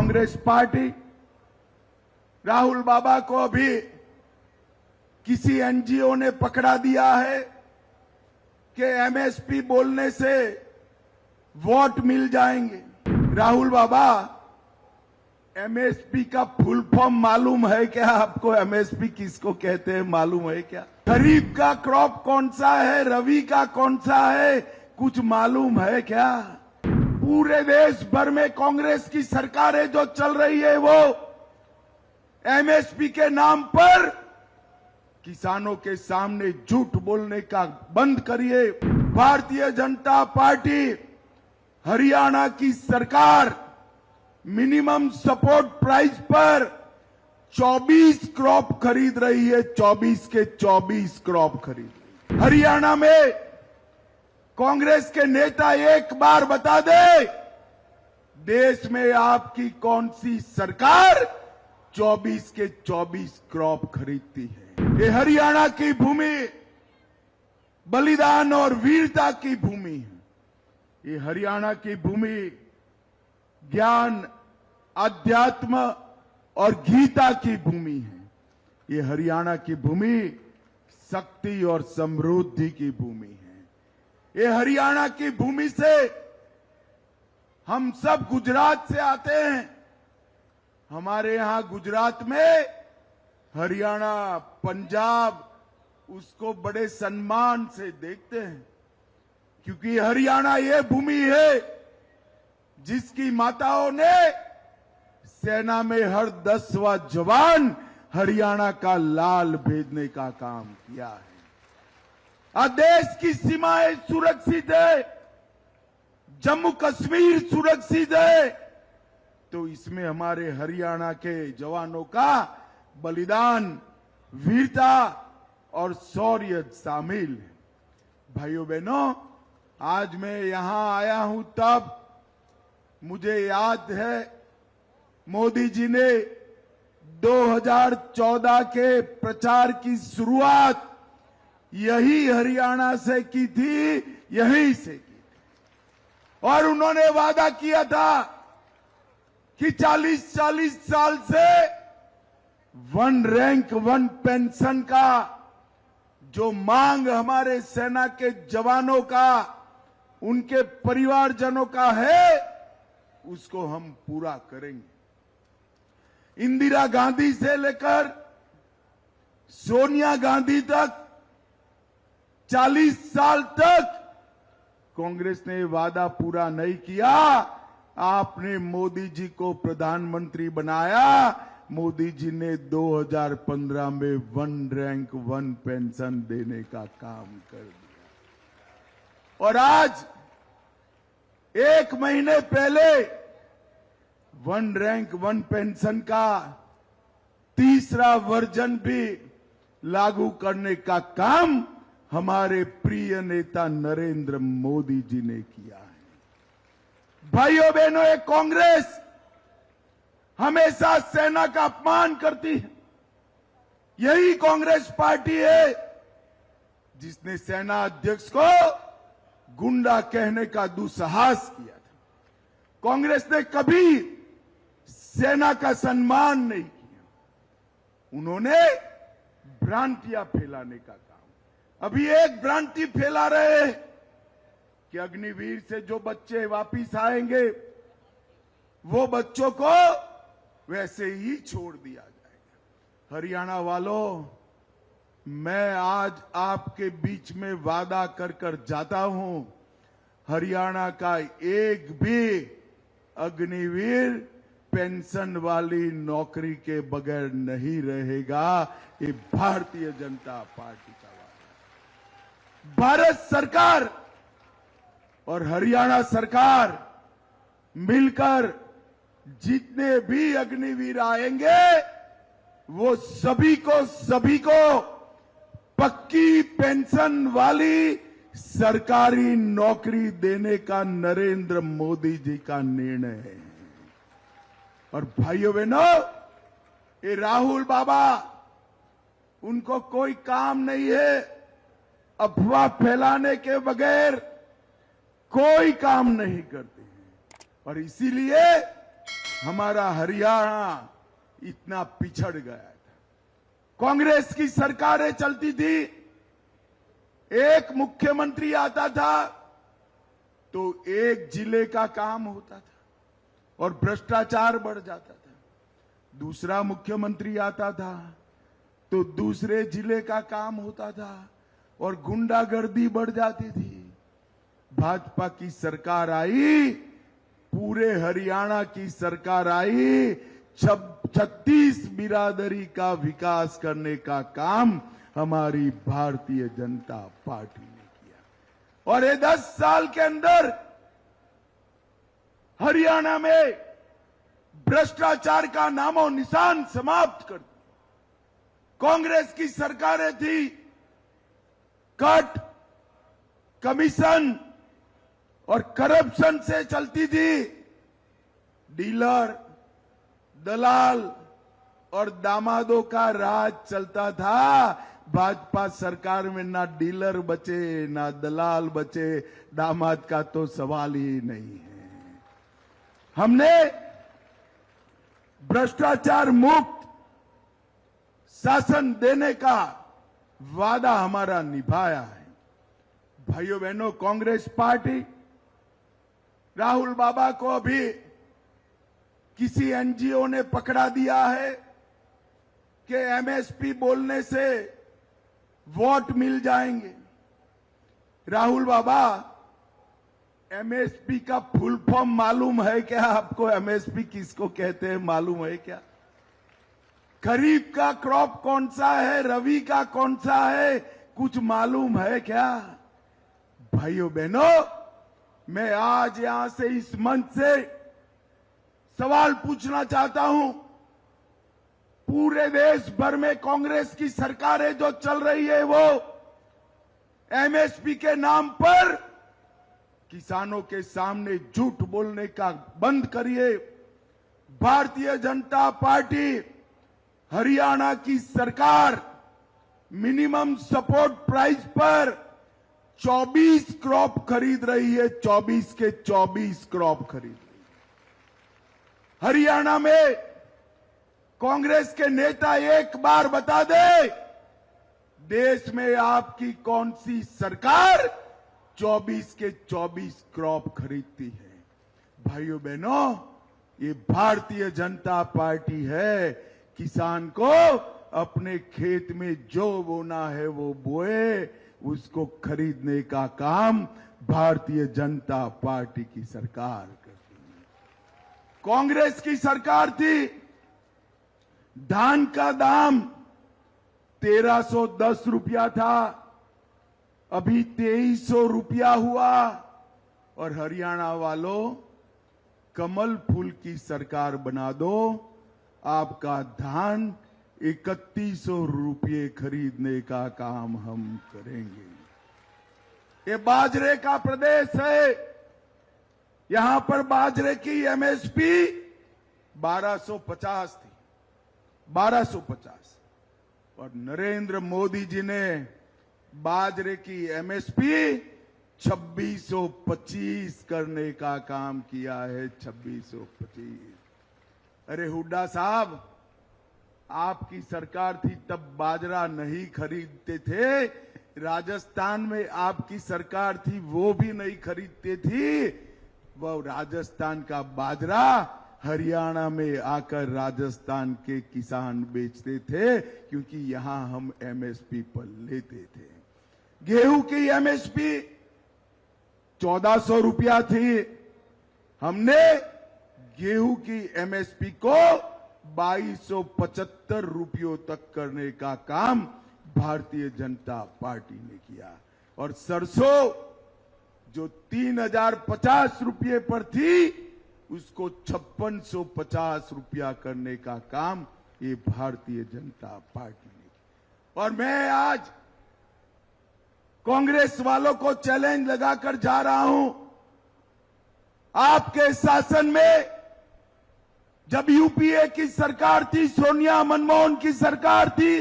Congress party Rahul बाबा को अभी किसी एनजीओ ने पकड़ा दिया है कि एमएसपी बोलने से वोट मिल जाएंगे। राहुल बाबा, एमएसपी का फुल फॉर्म मालूम है क्या आपको? एमएसपी किसको कहते हैं मालूम है क्या? खरीफ का क्रॉप कौन सा है, रबी का कौन सा है, कुछ मालूम है क्या? पूरे देश भर में कांग्रेस की सरकारें जो चल रही है वो एमएसपी के नाम पर किसानों के सामने झूठ बोलने का बंद करिए। भारतीय जनता पार्टी हरियाणा की सरकार मिनिमम सपोर्ट प्राइस पर 24 क्रॉप खरीद रही है, 24 के 24 क्रॉप खरीद रही है। हरियाणा में कांग्रेस के नेता एक बार बता दे, देश में आपकी कौन सी सरकार 24 के 24 क्रॉप खरीदती है? ये हरियाणा की भूमि बलिदान और वीरता की भूमि है। ये हरियाणा की भूमि ज्ञान, अध्यात्म और गीता की भूमि है। ये हरियाणा की भूमि शक्ति और समृद्धि की भूमि है। ये हरियाणा की भूमि से हम सब गुजरात से आते हैं। हमारे यहां गुजरात में हरियाणा, पंजाब उसको बड़े सम्मान से देखते हैं, क्योंकि हरियाणा ये भूमि है जिसकी माताओं ने सेना में हर 10वां जवान हरियाणा का लाल भेजने का काम किया है। आज देश की सीमाएं सुरक्षित है, जम्मू कश्मीर सुरक्षित है, तो इसमें हमारे हरियाणा के जवानों का बलिदान, वीरता और शौर्य शामिल है। भाइयों बहनों, आज मैं यहां आया हूं तब मुझे याद है मोदी जी ने 2014 के प्रचार की शुरुआत यही हरियाणा से की थी, यहीं से की थी। और उन्होंने वादा किया था कि 40 साल से 1 रैंक 1 पेंशन का जो मांग हमारे सेना के जवानों का, उनके परिवारजनों का है, उसको हम पूरा करेंगे। इंदिरा गांधी से लेकर सोनिया गांधी तक 40 साल तक कांग्रेस ने वादा पूरा नहीं किया। आपने मोदी जी को प्रधानमंत्री बनाया, मोदी जी ने 2015 में 1 रैंक 1 पेंशन देने का काम कर दिया। और आज 1 महीने पहले 1 रैंक 1 पेंशन का तीसरा वर्जन भी लागू करने का काम हमारे प्रिय नेता नरेंद्र मोदी जी ने किया है। भाइयों बहनों, ये कांग्रेस हमेशा सेना का अपमान करती है। यही कांग्रेस पार्टी है जिसने सेना अध्यक्ष को गुंडा कहने का दुस्साहस किया था। कांग्रेस ने कभी सेना का सम्मान नहीं किया। उन्होंने भ्रांतियां फैलाने का काम, अभी एक भ्रांति फैला रहे हैं कि अग्निवीर से जो बच्चे वापिस आएंगे वो बच्चों को वैसे ही छोड़ दिया जाएगा। हरियाणा वालों, मैं आज आपके बीच में वादा कर जाता हूं, हरियाणा का एक भी अग्निवीर पेंशन वाली नौकरी के बगैर नहीं रहेगा। ये भारतीय जनता पार्टी का वादा। भारत सरकार और हरियाणा सरकार मिलकर जितने भी अग्निवीर आएंगे वो सभी को पक्की पेंशन वाली सरकारी नौकरी देने का नरेंद्र मोदी जी का निर्णय है। और भाइयों बहनों, ये राहुल बाबा, उनको कोई काम नहीं है अफवाह फैलाने के बगैर, कोई काम नहीं करते हैं। और इसीलिए हमारा हरियाणा इतना पिछड़ गया था। कांग्रेस की सरकारें चलती थी, एक मुख्यमंत्री आता था तो एक जिले का काम होता था और भ्रष्टाचार बढ़ जाता था। दूसरा मुख्यमंत्री आता था तो दूसरे जिले का काम होता था और गुंडागर्दी बढ़ जाती थी। भाजपा की सरकार आई, पूरे हरियाणा की सरकार आई, 36 बिरादरी का विकास करने का काम हमारी भारतीय जनता पार्टी ने किया और ये 10 साल के अंदर हरियाणा में भ्रष्टाचार का नामो निशान समाप्त कर दिया। कांग्रेस की सरकारें थी, कट, कमीशन और करप्शन से चलती थी। डीलर, दलाल और दामादों का राज चलता था। भाजपा सरकार में ना डीलर बचे, ना दलाल बचे, दामाद का तो सवाल ही नहीं है। हमने भ्रष्टाचार मुक्त शासन देने का वादा हमारा निभाया है। भाइयों बहनों, कांग्रेस पार्टी राहुल बाबा को अभी किसी एनजीओ ने पकड़ा दिया है कि एमएसपी बोलने से वोट मिल जाएंगे। राहुल बाबा, एमएसपी का फुल फॉर्म मालूम है क्या आपको? एमएसपी किसको कहते हैं मालूम है क्या? खरीफ का क्रॉप कौन सा है, रबी का कौन सा है, कुछ मालूम है क्या? भाइयों बहनों, मैं आज यहां से इस मंच से सवाल पूछना चाहता हूं। पूरे देश भर में कांग्रेस की सरकारें जो चल रही है वो एमएसपी के नाम पर किसानों के सामने झूठ बोलने का बंद करिए। भारतीय जनता पार्टी हरियाणा की सरकार मिनिमम सपोर्ट प्राइस पर 24 क्रॉप खरीद रही है, 24 के 24 क्रॉप खरीद रही है। हरियाणा में कांग्रेस के नेता एक बार बता दे, देश में आपकी कौन सी सरकार 24 के 24 क्रॉप खरीदती है? भाइयों बहनों, ये भारतीय जनता पार्टी है। किसान को अपने खेत में जो बोना है वो बोए, उसको खरीदने का काम भारतीय जनता पार्टी की सरकार करती है। कांग्रेस की सरकार थी, धान का दाम 1310 रुपया था, अभी 2300 रुपया हुआ। और हरियाणा वालों, कमल फूल की सरकार बना दो, आपका धान 3100 रुपये खरीदने का काम हम करेंगे। ये बाजरे का प्रदेश है, यहां पर बाजरे की एमएसपी 1250 थी, 1250। और नरेंद्र मोदी जी ने बाजरे की एमएसपी 2625 करने का काम किया है, 2625। अरे हुड्डा साहब, आपकी सरकार थी तब बाजरा नहीं खरीदते थे, राजस्थान में आपकी सरकार थी वो भी नहीं खरीदते थी। वो राजस्थान का बाजरा हरियाणा में आकर राजस्थान के किसान बेचते थे, क्योंकि यहां हम एमएसपी पर लेते थे। गेहूं की एमएसपी 1400 रुपया थी, हमने गेहूं की एमएसपी को 2275 रुपयों तक करने का काम भारतीय जनता पार्टी ने किया। और सरसों जो 3050 रुपये पर थी, उसको 5650 रुपया करने का काम ये भारतीय जनता पार्टी ने किया। और मैं आज कांग्रेस वालों को चैलेंज लगाकर जा रहा हूं, आपके शासन में जब यूपीए की सरकार थी, सोनिया मनमोहन की सरकार थी,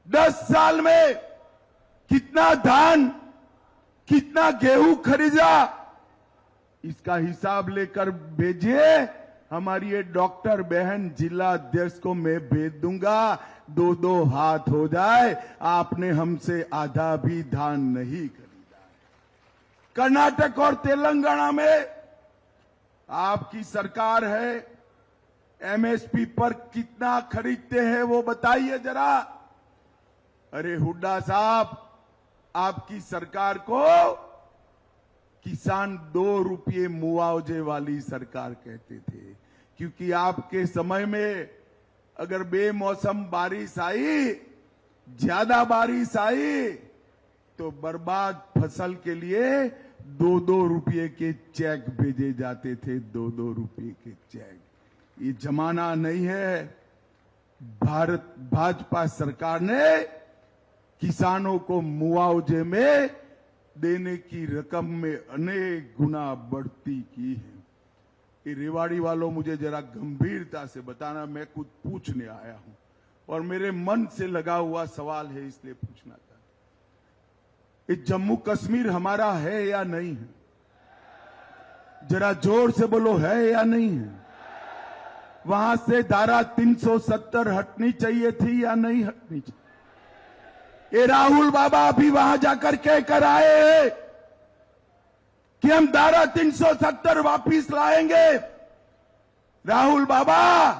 10 साल में कितना धान, कितना गेहूं खरीदा, इसका हिसाब लेकर भेजिए। हमारी ये डॉक्टर बहन जिला अध्यक्ष को मैं भेज दूंगा, 2-2 हाथ हो जाए, आपने हमसे आधा भी धान नहीं खरीदा। कर्नाटक और तेलंगाना में आपकी सरकार है, एमएसपी पर कितना खरीदते हैं वो बताइए जरा। अरे हुड्डा साहब, आपकी सरकार को किसान 2 रुपये मुआवजे वाली सरकार कहते थे, क्योंकि आपके समय में अगर बेमौसम बारिश आई, ज्यादा बारिश आई, तो बर्बाद फसल के लिए 2-2 रुपये के चेक भेजे जाते थे, 2-2 रुपये के चेक। ये जमाना नहीं है। भारत भाजपा सरकार ने किसानों को मुआवजे में देने की रकम में अनेक गुना बढ़ती की है। ये रेवाड़ी वालों, मुझे जरा गंभीरता से बताना, मैं कुछ पूछने आया हूं और मेरे मन से लगा हुआ सवाल है, इसलिए पूछना चाहता हूं। ये जम्मू कश्मीर हमारा है या नहीं है? जरा जोर से बोलो, है या नहीं है? वहां से धारा 370 हटनी चाहिए थी या नहीं हटनी चाहिए? ये राहुल बाबा अभी वहां जाकर कह कर आए हैं कि हम धारा 370 वापिस लाएंगे। राहुल बाबा,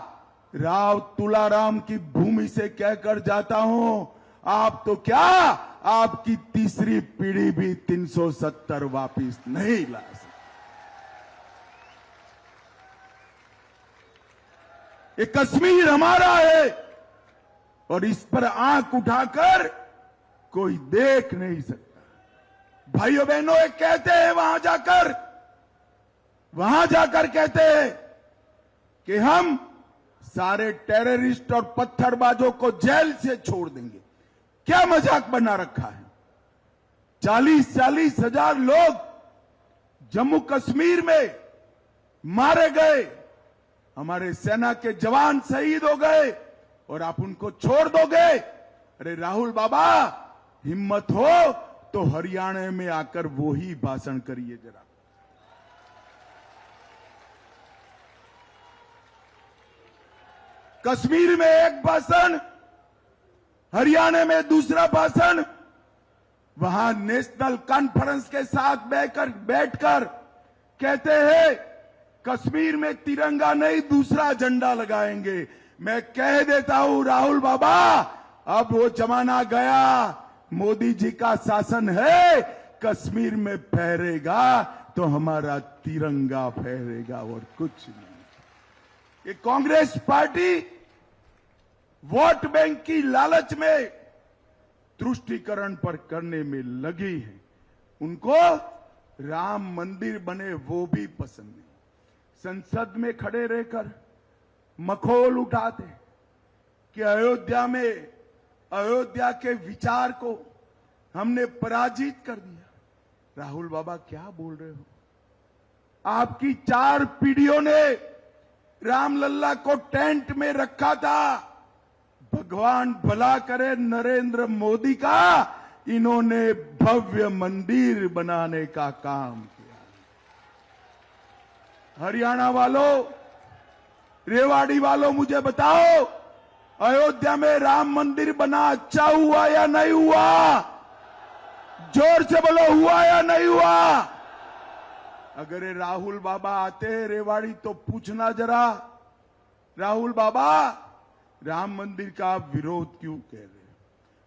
राव तुलाराम की भूमि से कहकर जाता हूं, आप तो क्या, आपकी तीसरी पीढ़ी भी 370 वापिस नहीं ला सकती। ये कश्मीर हमारा है और इस पर आंख उठाकर कोई देख नहीं सकता। भाइयों बहनों, ये कहते हैं वहां जाकर कहते हैं कि हम सारे टेररिस्ट और पत्थरबाजों को जेल से छोड़ देंगे। क्या मजाक बना रखा है? 40-40 हजार लोग जम्मू कश्मीर में मारे गए, हमारे सेना के जवान शहीद हो गए और आप उनको छोड़ दोगे? अरे राहुल बाबा, हिम्मत हो तो हरियाणा में आकर वो ही भाषण करिए जरा। कश्मीर में एक भाषण, हरियाणा में दूसरा भाषण, वहां नेशनल कॉन्फ्रेंस के साथ बैठकर कहते हैं कश्मीर में तिरंगा नहीं दूसरा झंडा लगाएंगे। मैं कह देता हूं राहुल बाबा, अब वो जमाना गया। मोदी जी का शासन है, कश्मीर में फहरेगा तो हमारा तिरंगा फहरेगा और कुछ नहीं। ये कांग्रेस पार्टी वोट बैंक की लालच में तुष्टीकरण पर करने में लगी है। उनको राम मंदिर बने वो भी पसंद नहीं। संसद में खड़े रहकर मखौल उठाते कि अयोध्या के विचार को हमने पराजित कर दिया। राहुल बाबा, क्या बोल रहे हो? आपकी 4 पीढ़ियों ने रामलल्ला को टेंट में रखा था। भगवान भला करे नरेंद्र मोदी का, इन्होंने भव्य मंदिर बनाने का काम किया। हरियाणा वालों, रेवाड़ी वालों, मुझे बताओ, अयोध्या में राम मंदिर बना अच्छा हुआ या नहीं हुआ? जोर से बोलो, हुआ या नहीं हुआ? अगर ये राहुल बाबा आते रेवाड़ी तो पूछना जरा, राहुल बाबा, राम मंदिर का आप विरोध क्यों कह रहे हैं?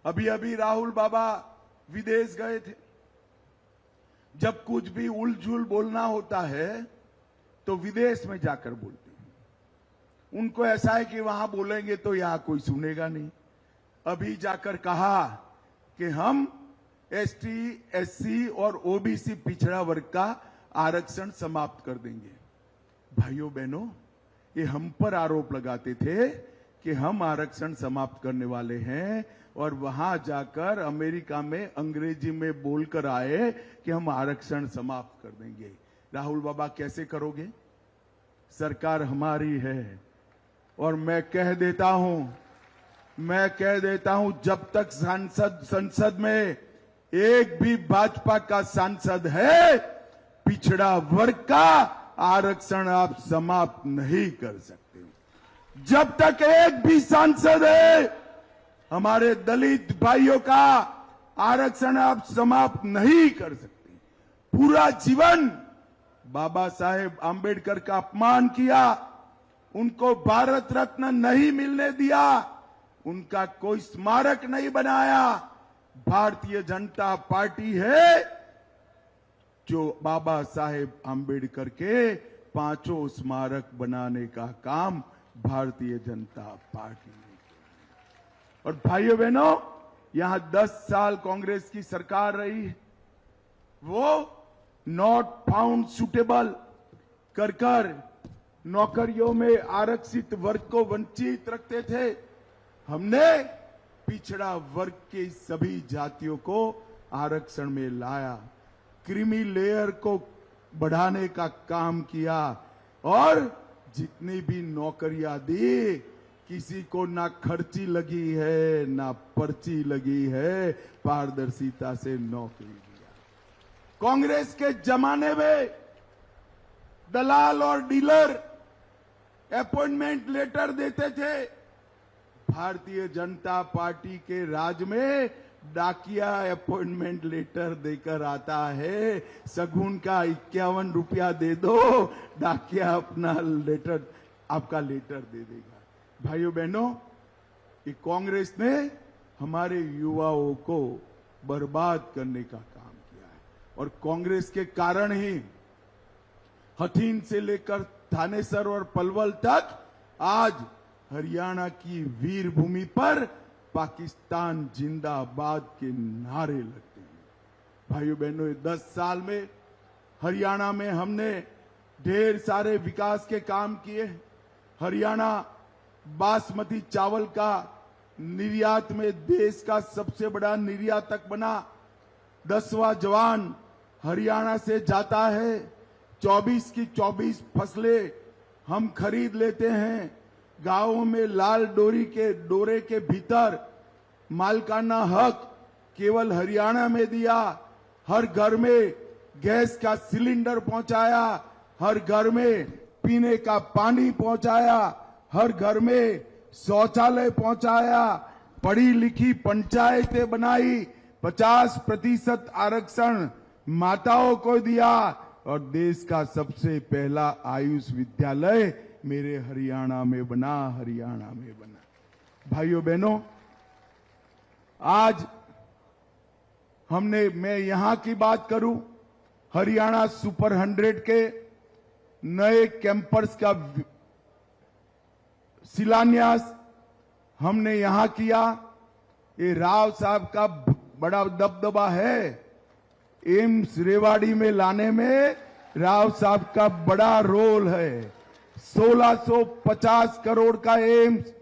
अभी अभी राहुल बाबा विदेश गए थे। जब कुछ भी उलझुल बोलना होता है तो विदेश में जाकर बोलते हैं। उनको ऐसा है कि वहां बोलेंगे तो यहां कोई सुनेगा नहीं। अभी जाकर कहा कि हम एसटी, एससी और ओबीसी पिछड़ा वर्ग का आरक्षण समाप्त कर देंगे। भाइयों बहनों, ये हम पर आरोप लगाते थे कि हम आरक्षण समाप्त करने वाले हैं और वहां जाकर अमेरिका में अंग्रेजी में बोलकर आए कि हम आरक्षण समाप्त कर देंगे। राहुल बाबा, कैसे करोगे? सरकार हमारी है और मैं कह देता हूं, जब तक संसद में एक भी भाजपा का सांसद है, पिछड़ा वर्ग का आरक्षण आप समाप्त नहीं कर सकते। जब तक एक भी सांसद है, हमारे दलित भाइयों का आरक्षण आप समाप्त नहीं कर सकते। पूरा जीवन बाबा साहेब आंबेडकर का अपमान किया, उनको भारत रत्न नहीं मिलने दिया, उनका कोई स्मारक नहीं बनाया। भारतीय जनता पार्टी है जो बाबा साहेब आंबेडकर के 5 स्मारक बनाने का काम भारतीय जनता पार्टी ने किया। और भाइयों बहनों, यहां 10 साल कांग्रेस की सरकार रही है, वो नॉट फाउंड सुटेबल कर कर नौकरियों में आरक्षित वर्ग को वंचित रखते थे। हमने पिछड़ा वर्ग के सभी जातियों को आरक्षण में लाया, क्रीमी लेयर को बढ़ाने का काम किया और जितनी भी नौकरियां दी, किसी को ना खर्ची लगी है ना पर्ची लगी है, पारदर्शिता से नौकरी दिया। कांग्रेस के जमाने में दलाल और डीलर अपॉइंटमेंट लेटर देते थे। भारतीय जनता पार्टी के राज में डाकिया अपॉइंटमेंट लेटर देकर आता है, सगुन का 51 रुपया दे दो, डाकिया अपना लेटर, आपका लेटर दे देगा। भाइयों बहनों, ये कांग्रेस ने हमारे युवाओं को बर्बाद करने का काम किया है और कांग्रेस के कारण ही हथीन से लेकर थानेसर और पलवल तक आज हरियाणा की वीर भूमि पर पाकिस्तान जिंदाबाद के नारे लगते हैं। भाइयों बहनों, 10 साल में हरियाणा में हमने ढेर सारे विकास के काम किए। हरियाणा बासमती चावल का निर्यात में देश का सबसे बड़ा निर्यातक बना। 10वां जवान हरियाणा से जाता है। 24 की 24 फसलें हम खरीद लेते हैं। गांवों में लाल डोरे के भीतर मालिकाना हक केवल हरियाणा में दिया। हर घर में गैस का सिलेंडर पहुंचाया, हर घर में पीने का पानी पहुंचाया, हर घर में शौचालय पहुंचाया, पढ़ी लिखी पंचायतें बनाई, 50% आरक्षण माताओं को दिया और देश का सबसे पहला आयुष विद्यालय मेरे हरियाणा में बना। भाइयों बहनों, आज मैं यहां की बात करूं, हरियाणा सुपर 100 के नए कैंपस का शिलान्यास हमने यहां किया। ये राव साहब का बड़ा दबदबा है। एम्स रेवाड़ी में लाने में राव साहब का बड़ा रोल है। 1650 करोड़ का एम्स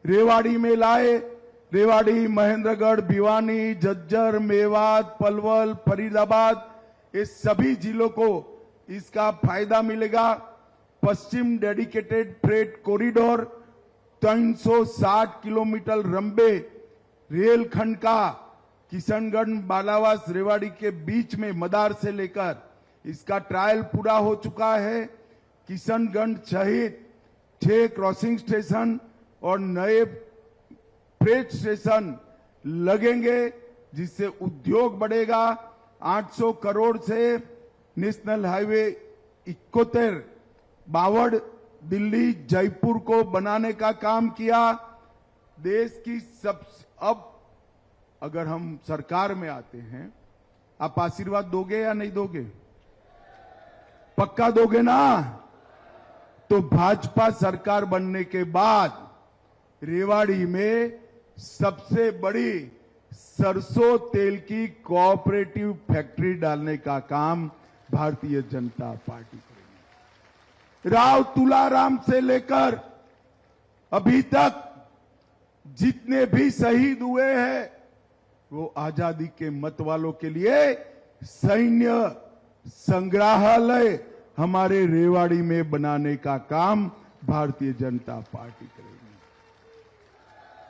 रेवाड़ी में लाए। रेवाड़ी, महेंद्रगढ़, भिवानी, झज्जर, मेवात, पलवल, फरीदाबाद, ये सभी जिलों को इसका फायदा मिलेगा। पश्चिम डेडिकेटेड फ्रेट कॉरिडोर 360 किलोमीटर लंबे रेलखंड का किशनगढ़, बालावास, रेवाड़ी के बीच में मदार से लेकर इसका ट्रायल पूरा हो चुका है। किशनगढ़ सहित 6 क्रॉसिंग स्टेशन और नए फ्रेट स्टेशन लगेंगे, जिससे उद्योग बढ़ेगा। 800 करोड़ से नेशनल हाईवे 71 बावड़ दिल्ली जयपुर को बनाने का काम किया। देश की अब अगर हम सरकार में आते हैं, आप आशीर्वाद दोगे या नहीं दोगे? पक्का दोगे ना? तो भाजपा सरकार बनने के बाद रेवाड़ी में सबसे बड़ी सरसों तेल की कोऑपरेटिव फैक्ट्री डालने का काम भारतीय जनता पार्टी करेगी। राव तुलाराम से लेकर अभी तक जितने भी शहीद हुए हैं, वो आजादी के मत वालों के लिए सैन्य संग्रहालय हमारे रेवाड़ी में बनाने का काम भारतीय जनता पार्टी करेगी।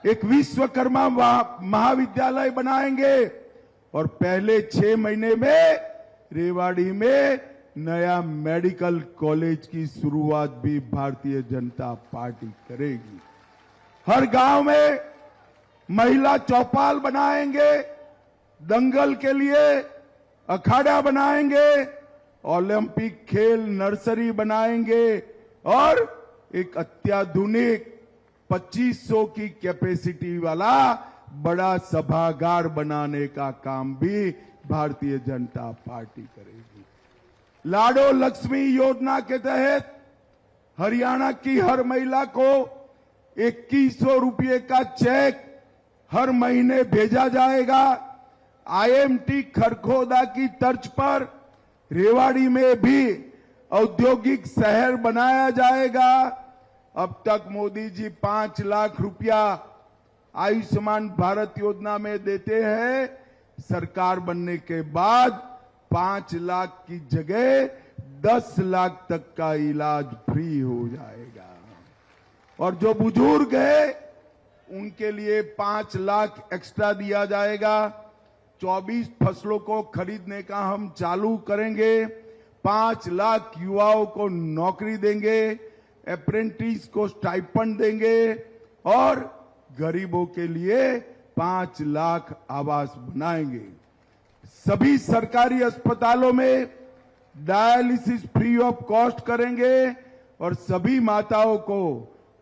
एक विश्वकर्मा महाविद्यालय बनाएंगे और पहले 6 महीने में रेवाड़ी में नया मेडिकल कॉलेज की शुरुआत भी भारतीय जनता पार्टी करेगी। हर गांव में महिला चौपाल बनाएंगे, दंगल के लिए अखाड़ा बनाएंगे, ओलंपिक खेल नर्सरी बनाएंगे और एक अत्याधुनिक 2500 की कैपेसिटी वाला बड़ा सभागार बनाने का काम भी भारतीय जनता पार्टी करेगी। लाडो लक्ष्मी योजना के तहत हरियाणा की हर महिला को 2100 रुपये का चेक हर महीने भेजा जाएगा। आईएमटी खरखोदा की तर्ज पर रेवाड़ी में भी औद्योगिक शहर बनाया जाएगा। अब तक मोदी जी 5 लाख रुपया आयुष्मान भारत योजना में देते हैं। सरकार बनने के बाद 5 लाख की जगह 10 लाख तक का इलाज फ्री हो जाएगा। और जो बुजुर्ग है उनके लिए 5 लाख एक्स्ट्रा दिया जाएगा। 24 फसलों को खरीदने का हम चालू करेंगे। 5 लाख युवाओं को नौकरी देंगे, अप्रेंटिस को स्टाइपेंड देंगे और गरीबों के लिए 5 लाख आवास बनाएंगे। सभी सरकारी अस्पतालों में डायलिसिस फ्री ऑफ कॉस्ट करेंगे और सभी माताओं को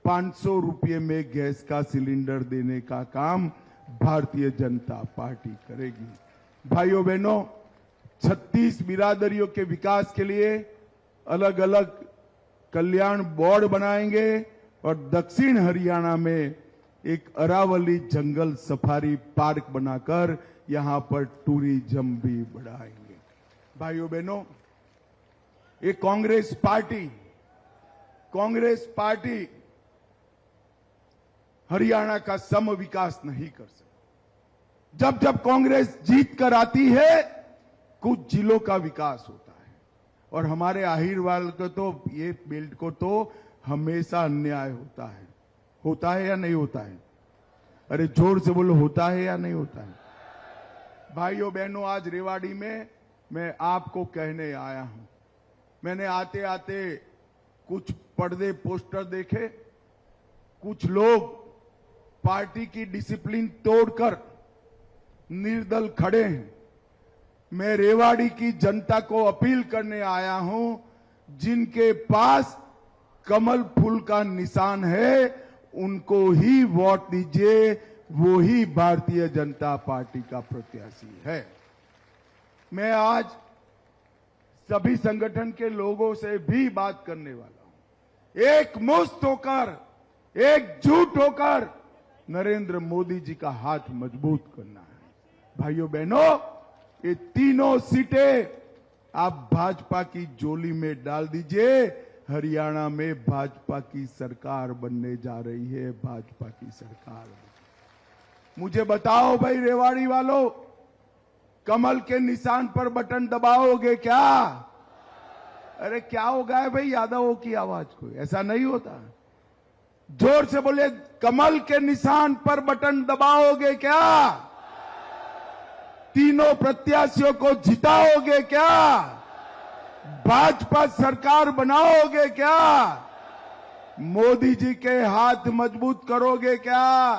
500 रुपये में गैस का सिलेंडर देने का काम भारतीय जनता पार्टी करेगी। भाइयों बहनों, 36 बिरादरियों के विकास के लिए अलग अलग कल्याण बोर्ड बनाएंगे और दक्षिण हरियाणा में एक अरावली जंगल सफारी पार्क बनाकर यहां पर टूरिज्म भी बढ़ाएंगे। भाइयों बहनों, ये कांग्रेस पार्टी हरियाणा का सम विकास नहीं कर सकती। जब जब कांग्रेस जीत कर आती है कुछ जिलों का विकास होता है और हमारे आहिरवाल को तो ये बेल्ट को तो हमेशा अन्याय होता है या नहीं होता है? अरे जोर से बोलो, होता है या नहीं होता है? भाइयों बहनों, आज रेवाड़ी में मैं आपको कहने आया हूं। मैंने आते आते कुछ पर्दे पोस्टर देखे। कुछ लोग पार्टी की डिसिप्लिन तोड़कर निर्दल खड़े हैं। मैं रेवाड़ी की जनता को अपील करने आया हूं, जिनके पास कमल फूल का निशान है उनको ही वोट दीजिए, वो ही भारतीय जनता पार्टी का प्रत्याशी है। मैं आज सभी संगठन के लोगों से भी बात करने वाला हूं। एक मुश्त होकर, एकजुट होकर नरेंद्र मोदी जी का हाथ मजबूत करना है। भाइयों बहनों, ये तीनों सीटें आप भाजपा की झोली में डाल दीजिए। हरियाणा में भाजपा की सरकार बनने जा रही है। भाजपा की सरकार। मुझे बताओ भाई रेवाड़ी वालों, कमल के निशान पर बटन दबाओगे क्या? अरे क्या हो गया है भाई यादवों की आवाज को? ऐसा नहीं होता। जोर से बोले, कमल के निशान पर बटन दबाओगे क्या? तीनों प्रत्याशियों को जिताओगे क्या? भाजपा सरकार बनाओगे क्या? मोदी जी के हाथ मजबूत करोगे क्या?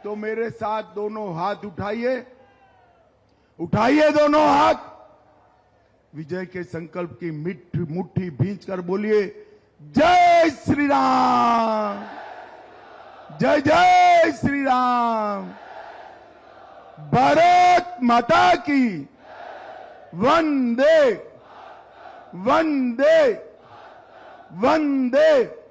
तो मेरे साथ दोनों हाथ उठाइए, उठाइए दोनों हाथ। विजय के संकल्प की मुट्ठी भींचकर बोलिए, जय श्री राम, जय जय श्री राम। भारत माता की वंदे वंदे वंदे।